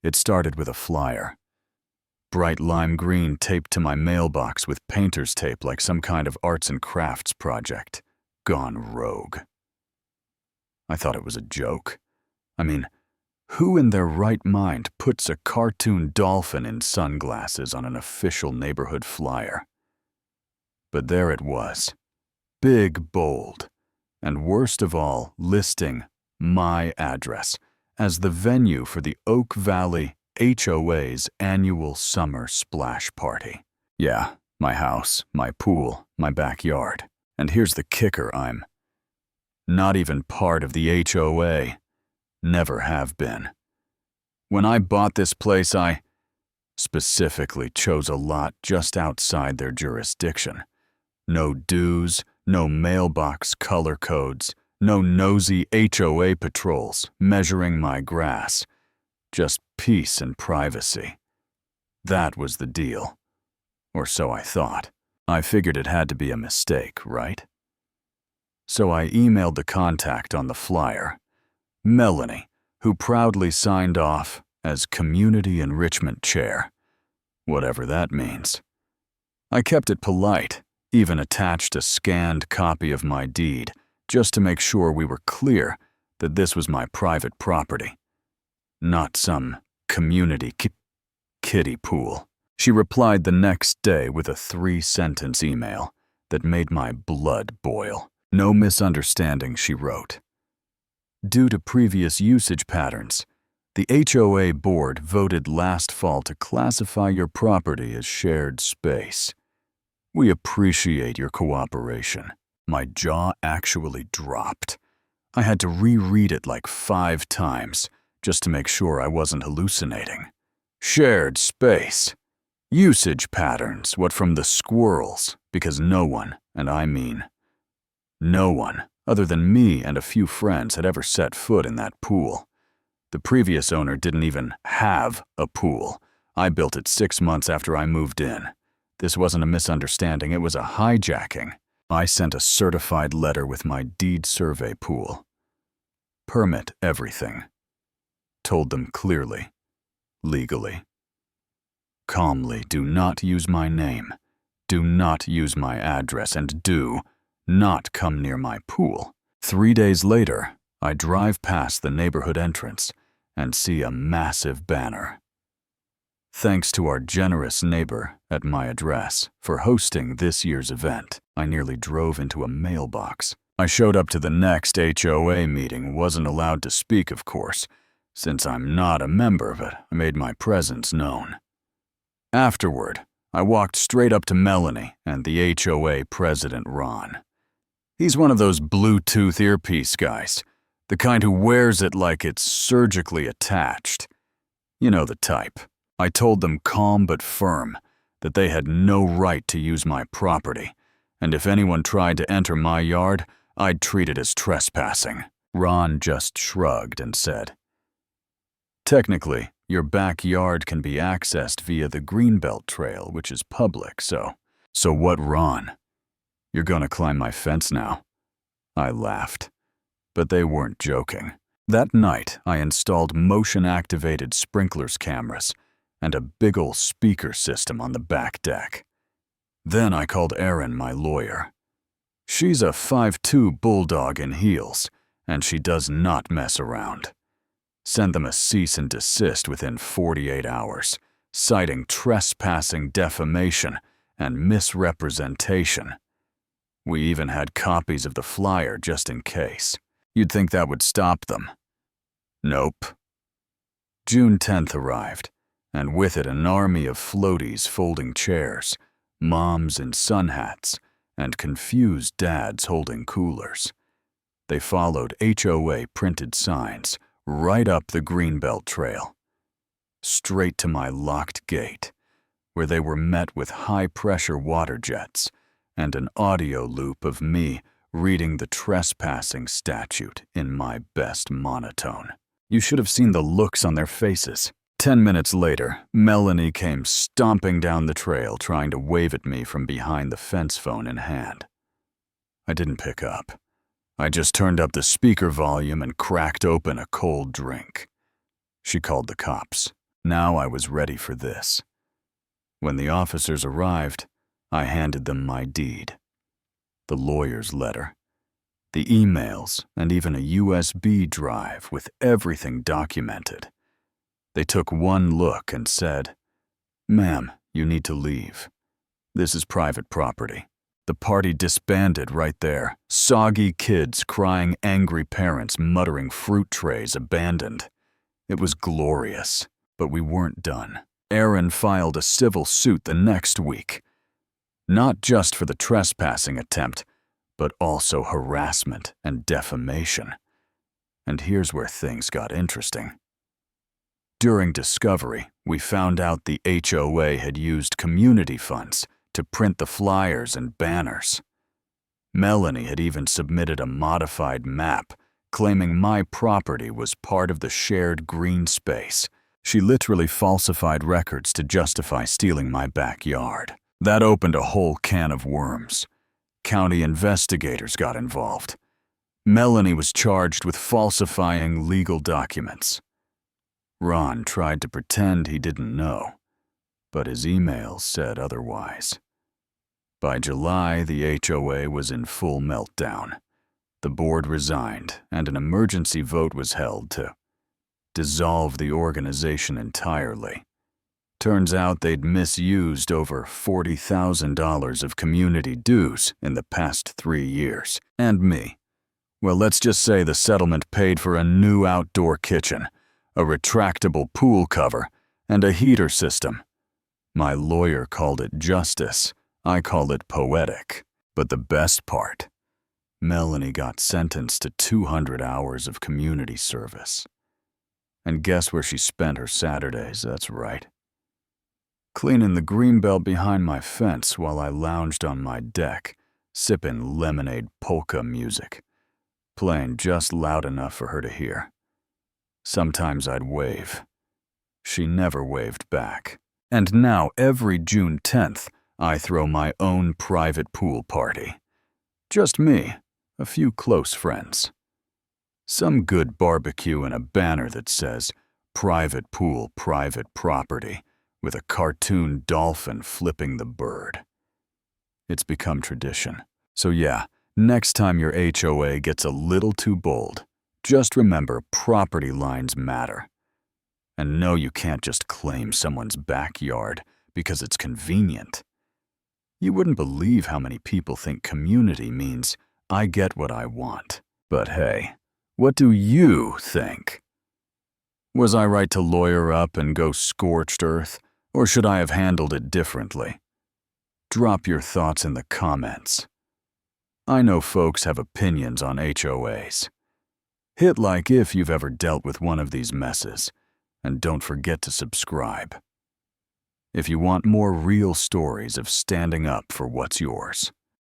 It started with a flyer. Bright lime green taped to my mailbox with painter's tape like some kind of arts and crafts project. Gone rogue. I thought it was a joke. I mean, who in their right mind puts a cartoon dolphin in sunglasses on an official neighborhood flyer? But there it was. Big, bold, and worst of all, listing my address as the venue for the Oak Valley HOA's annual summer splash party. Yeah, my house, my pool, my backyard. And here's the kicker, I'm not even part of the HOA. Never have been. When I bought this place, I specifically chose a lot just outside their jurisdiction. No dues, no mailbox color codes, no nosy HOA patrols measuring my grass. Just peace and privacy. That was the deal. Or so I thought. I figured it had to be a mistake, right? So I emailed the contact on the flyer, Melanie, who proudly signed off as Community Enrichment Chair, whatever that means. I kept it polite, even attached a scanned copy of my deed, just to make sure we were clear that this was my private property, not some community kiddie pool. She replied the next day with a 3-sentence email that made my blood boil. No misunderstanding, she wrote. Due to previous usage patterns, the HOA board voted last fall to classify your property as shared space. We appreciate your cooperation. My jaw actually dropped. I had to reread it like 5 times just to make sure I wasn't hallucinating. Shared space. Usage patterns, what from the squirrels, because no one, and I mean no one, other than me and a few friends had ever set foot in that pool. The previous owner didn't even have a pool. I built it 6 months after I moved in. This wasn't a misunderstanding, it was a hijacking. I sent a certified letter with my deed survey pool. Permit everything. Told them clearly, legally. Calmly, do not use my name, do not use my address, and do not come near my pool. 3 days later, I drive past the neighborhood entrance and see a massive banner. Thanks to our generous neighbor at my address for hosting this year's event. I nearly drove into a mailbox. I showed up to the next HOA meeting, wasn't allowed to speak, of course. Since I'm not a member of it, I made my presence known. Afterward, I walked straight up to Melanie and the HOA president, Ron. He's one of those Bluetooth earpiece guys, the kind who wears it like it's surgically attached. You know the type. I told them calm but firm that they had no right to use my property, and if anyone tried to enter my yard, I'd treat it as trespassing. Ron just shrugged and said, technically, your backyard can be accessed via the Greenbelt Trail, which is public, so what, Ron? You're gonna climb my fence now? I laughed, but they weren't joking. That night, I installed motion-activated sprinklers cameras and a big ol' speaker system on the back deck. Then I called Erin, my lawyer. She's a 5'2" bulldog in heels, and she does not mess around. Send them a cease and desist within 48 hours, citing trespassing, defamation, and misrepresentation. We even had copies of the flyer just in case. You'd think that would stop them. Nope. June 10th arrived, and with it an army of floaties folding chairs, moms in sun hats, and confused dads holding coolers. They followed HOA printed signs right up the Greenbelt Trail, straight to my locked gate, where they were met with high-pressure water jets and an audio loop of me reading the trespassing statute in my best monotone. You should have seen the looks on their faces. 10 minutes later, Melanie came stomping down the trail trying to wave at me from behind the fence phone in hand. I didn't pick up. I just turned up the speaker volume and cracked open a cold drink. She called the cops. Now I was ready for this. When the officers arrived, I handed them my deed. The lawyer's letter, the emails, and even a USB drive with everything documented. They took one look and said, "Ma'am, you need to leave. This is private property." The party disbanded right there. Soggy kids crying, angry parents muttering, fruit trays abandoned. It was glorious, but we weren't done. Aaron filed a civil suit the next week. Not just for the trespassing attempt, but also harassment and defamation. And here's where things got interesting. During discovery, we found out the HOA had used community funds to print the flyers and banners. Melanie had even submitted a modified map claiming my property was part of the shared green space. She literally falsified records to justify stealing my backyard. That opened a whole can of worms. County investigators got involved. Melanie was charged with falsifying legal documents. Ron tried to pretend he didn't know, but his emails said otherwise. By July, the HOA was in full meltdown. The board resigned, and an emergency vote was held to dissolve the organization entirely. Turns out they'd misused over $40,000 of community dues in the past 3 years. And me. Well, let's just say the settlement paid for a new outdoor kitchen, a retractable pool cover, and a heater system. My lawyer called it justice. I call it poetic. But the best part, Melanie got sentenced to 200 hours of community service. And guess where she spent her Saturdays? That's right. Cleaning the greenbelt behind my fence while I lounged on my deck, sipping lemonade polka music, playing just loud enough for her to hear. Sometimes I'd wave. She never waved back. And now every June 10th, I throw my own private pool party. Just me, a few close friends. Some good barbecue and a banner that says, "Private pool, private property," with a cartoon dolphin flipping the bird. It's become tradition. So yeah, next time your HOA gets a little too bold, just remember property lines matter. And no, you can't just claim someone's backyard because it's convenient. You wouldn't believe how many people think community means I get what I want. But hey, what do you think? Was I right to lawyer up and go scorched earth, or should I have handled it differently? Drop your thoughts in the comments. I know folks have opinions on HOAs. Hit like if you've ever dealt with one of these messes, and don't forget to subscribe if you want more real stories of standing up for what's yours.